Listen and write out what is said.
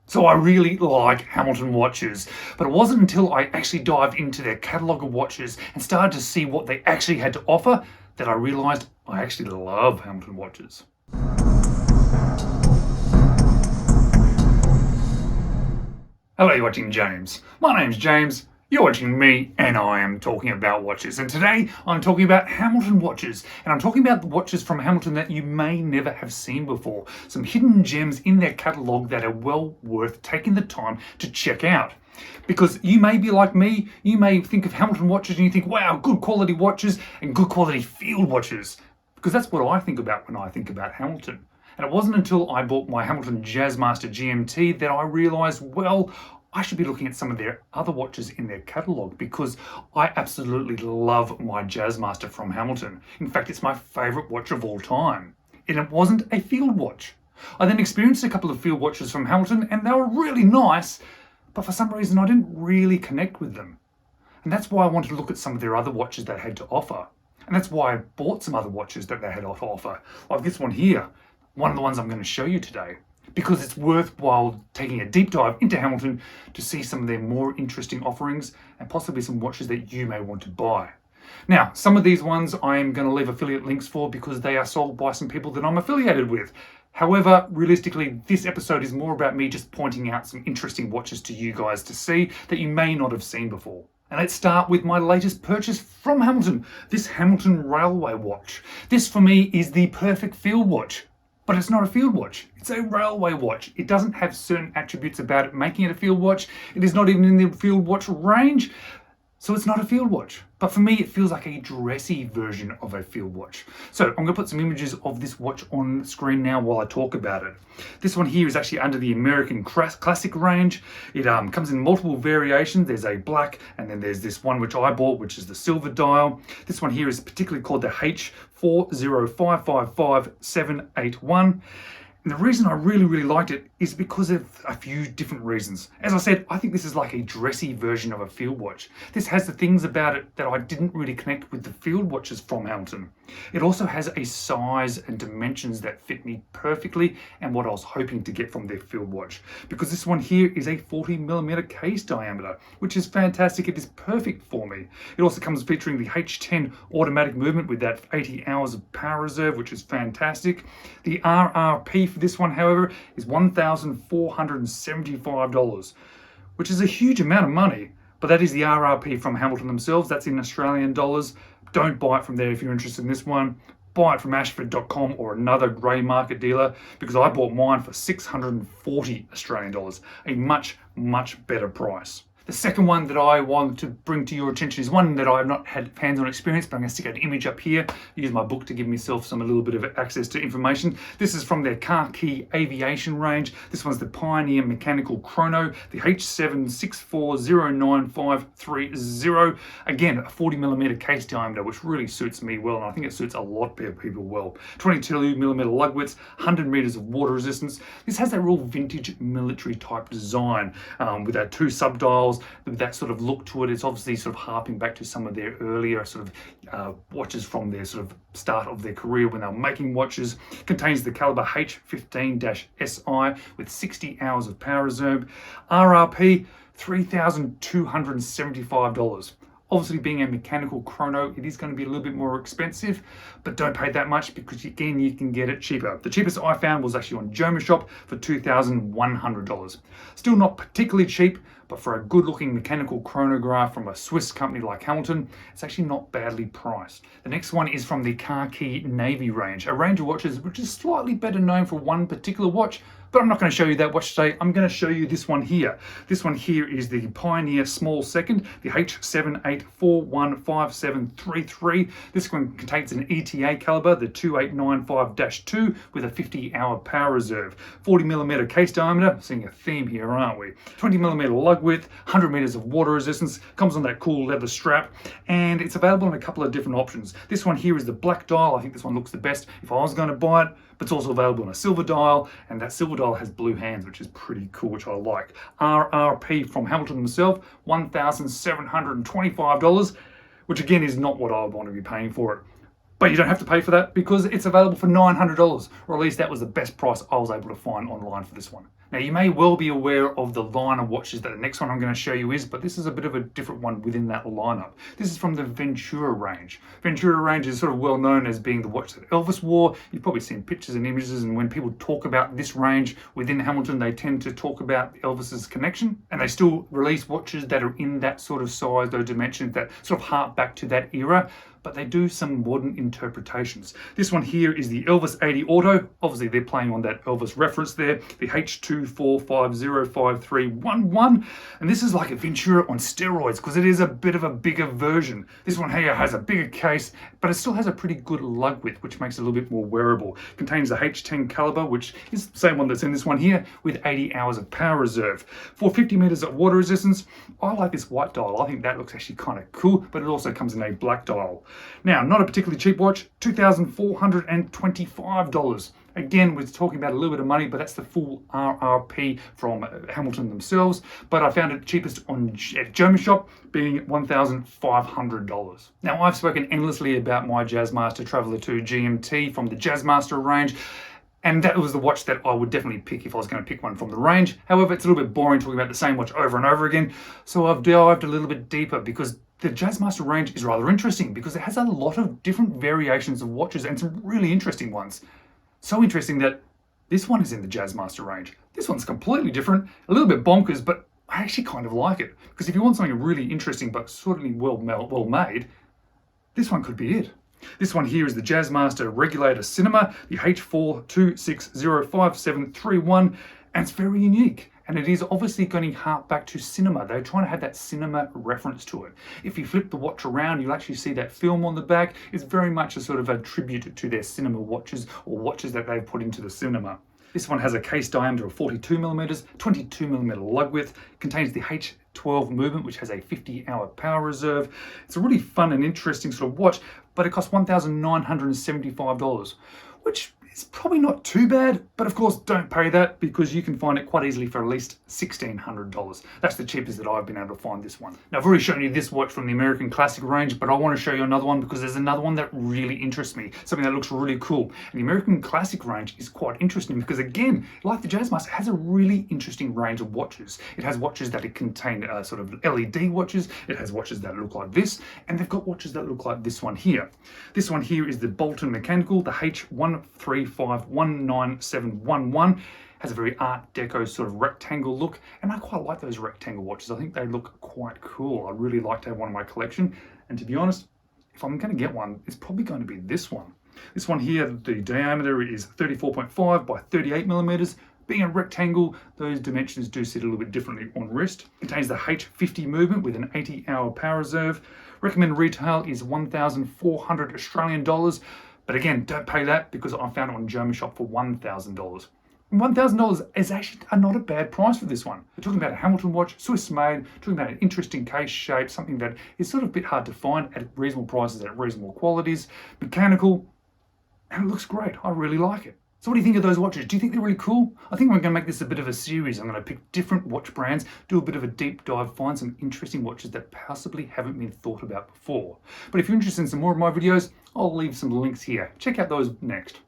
So I really like Hamilton watches, but it wasn't until I actually dived into their catalogue of watches and started to see what they actually had to offer that I realised I actually love Hamilton watches. Hello, you're watching James. My name's James, you're watching me, and I am talking about watches. And today I'm talking about Hamilton watches, and I'm talking about the watches from Hamilton that you may never have seen before. Some hidden gems in their catalogue that are well worth taking the time to check out. Because you may be like me, you may think of Hamilton watches and you think, wow, good quality watches and good quality field watches. Because that's what I think about when I think about Hamilton. And it wasn't until I bought my Hamilton Jazzmaster GMT that I realised, well, I should be looking at some of their other watches in their catalogue because I absolutely love my Jazzmaster from Hamilton. In fact, it's my favourite watch of all time. And it wasn't a field watch. I then experienced a couple of field watches from Hamilton and they were really nice, but for some reason I didn't really connect with them. And that's why I wanted to look at some of their other watches they had to offer. And that's why I bought some other watches that they had to offer, like this one here, one of the ones I'm going to show you today. Because it's worthwhile taking a deep dive into Hamilton to see some of their more interesting offerings and possibly some watches that you may want to buy. Now, some of these ones I am going to leave affiliate links for because they are sold by some people that I'm affiliated with. However, realistically, this episode is more about me just pointing out some interesting watches to you guys to see that you may not have seen before. And let's start with my latest purchase from Hamilton, this Hamilton Railway watch. This for me is the perfect field watch. But it's not a field watch, it's a railway watch. It doesn't have certain attributes about it making it a field watch. It is not even in the field watch range, so it's not a field watch. But for me, it feels like a dressy version of a field watch. So I'm going to put some images of this watch on screen now while I talk about it. This one here is actually under the American Classic range. It comes in multiple variations. There's a black, and then there's this one which I bought, which is the silver dial. This one here is particularly called the H40555-781. And the reason I really liked it is because of a few different reasons. As I said, I think this is like a dressy version of a field watch. This has the things about it that I didn't really connect with the field watches from Hamilton. It also has a size and dimensions that fit me perfectly and what I was hoping to get from their field watch. Because this one here is a 40mm case diameter, which is fantastic. It is perfect for me. It also comes featuring the H10 automatic movement with that 80 hours of power reserve, which is fantastic. The RRP for this one, however, is $1,475, which is a huge amount of money, but that is the RRP from Hamilton themselves. That's in Australian dollars. Don't buy it from there if you're interested in this one. Buy it from ashford.com or another grey market dealer, because I bought mine for 640 Australian dollars, a much better price. The second one that I want to bring to your attention is one that I've not had hands-on experience, but I'm going to stick an image up here. Use my book to give myself a little bit of access to information. This is from their Car Key Aviation range. This one's the Pioneer Mechanical Chrono, the H7640953. Again, a 40mm case diameter, which really suits me well, and I think it suits a lot of people well. 22mm lug widths, 100 meters of water resistance. This has that real vintage military type design with our two subdials, that sort of look to it. It's obviously sort of harping back to some of their earlier sort of watches from their sort of start of their career when they were making watches. Contains the caliber H15-SI with 60 hours of power reserve. RRP $3,275. Obviously, being a mechanical chrono, it is going to be a little bit more expensive, but don't pay that much because, again, you can get it cheaper. The cheapest I found was actually on Joma Shop for $2,100. Still not particularly cheap, but for a good-looking mechanical chronograph from a Swiss company like Hamilton, it's actually not badly priced. The next one is from the Car Key Navy range, a range of watches which is slightly better known for one particular watch, but I'm not going to show you that watch today. I'm going to show you this one here. This one here is the Pioneer Small Second, the H78415733. This one contains an ETA caliber, the 2895-2 with a 50-hour power reserve. 40mm case diameter, seeing a theme here, aren't we? 20mm lug width, 100 meters of water resistance, comes on that cool leather strap, and it's available in a couple of different options. This one here is the black dial. I think this one looks the best if I was going to buy it, but it's also available in a silver dial, and that silver dial has blue hands, which is pretty cool, which I like. RRP from Hamilton themselves, $1,725, which again is not what I would want to be paying for it. But you don't have to pay for that because it's available for $900, or at least that was the best price I was able to find online for this one. Now, you may well be aware of the line of watches that the next one I'm going to show you is, but this is a bit of a different one within that lineup. This is from the Ventura range. Ventura range is sort of well known as being the watch that Elvis wore. You've probably seen pictures and images, and when people talk about this range within Hamilton, they tend to talk about Elvis's connection, and they still release watches that are in that sort of size, those dimensions that sort of hark back to that era, but they do some modern interpretations. This one here is the Elvis 80 Auto. Obviously, they're playing on that Elvis reference there, the H24505311. And this is like a Ventura on steroids because it is a bit of a bigger version. This one here has a bigger case, but it still has a pretty good lug width, which makes it a little bit more wearable. It contains the H10 caliber, which is the same one that's in this one here, with 80 hours of power reserve. 450 meters of water resistance. I like this white dial. I think that looks actually kind of cool, but it also comes in a black dial. Now, not a particularly cheap watch, $2,425. Again, we're talking about a little bit of money, but that's the full RRP from Hamilton themselves. But I found it cheapest on at German Shop, being $1,500. Now, I've spoken endlessly about my Jazzmaster Traveler 2 GMT from the Jazzmaster range, and that was the watch that I would definitely pick if I was going to pick one from the range. However, it's a little bit boring talking about the same watch over and over again, so I've dived a little bit deeper because the Jazzmaster range is rather interesting because it has a lot of different variations of watches and some really interesting ones. So interesting that this one is in the Jazzmaster range. This one's completely different, a little bit bonkers, but I actually kind of like it. Because if you want something really interesting but certainly well made, this one could be it. This one here is the Jazzmaster Regulator Cinema, the H42605731, and it's very unique. And it is obviously going to hark back to cinema. They're trying to have that cinema reference to it. If you flip the watch around, you'll actually see that film on the back. It's very much a sort of a tribute to their cinema watches or watches that they've put into the cinema. This one has a case diameter of 42 millimeters, 22 millimeter lug width, contains the H12 movement, which has a 50-hour power reserve. It's a really fun and interesting sort of watch, but it costs $1,975, which it's probably not too bad, but of course don't pay that because you can find it quite easily for at least $1,600. That's the cheapest that I've been able to find this one. Now, I've already shown you this watch from the American Classic range, but I want to show you another one because there's another one that really interests me, something that looks really cool. And the American Classic range is quite interesting because, again, like the Jazzmaster, it has a really interesting range of watches. It has watches that contain sort of LED watches, it has watches that look like this, and they've got watches that look like this one here. This one here is the Bolton Mechanical, the H13519711. Has a very Art Deco sort of rectangle look, and I quite like those rectangle watches. I think they look quite cool. I'd really like to have one in my collection, and to be honest, if I'm going to get one, it's probably going to be this one. This one here, the diameter is 34.5 by 38 millimeters. Being a rectangle, those dimensions do sit a little bit differently on wrist. Contains the H50 movement with an 80-hour power reserve. Recommended retail is 1,400 Australian dollars. But again, don't pay that because I found it on German Shop for $1,000. $1,000 is actually not a bad price for this one. We're talking about a Hamilton watch, Swiss made, talking about an interesting case shape, something that is sort of a bit hard to find at reasonable prices, at reasonable qualities, mechanical, and it looks great. I really like it. So what do you think of those watches? Do you think they're really cool? I think we're going to make this a bit of a series. I'm going to pick different watch brands, do a bit of a deep dive, find some interesting watches that possibly haven't been thought about before. But if you're interested in some more of my videos, I'll leave some links here. Check out those next.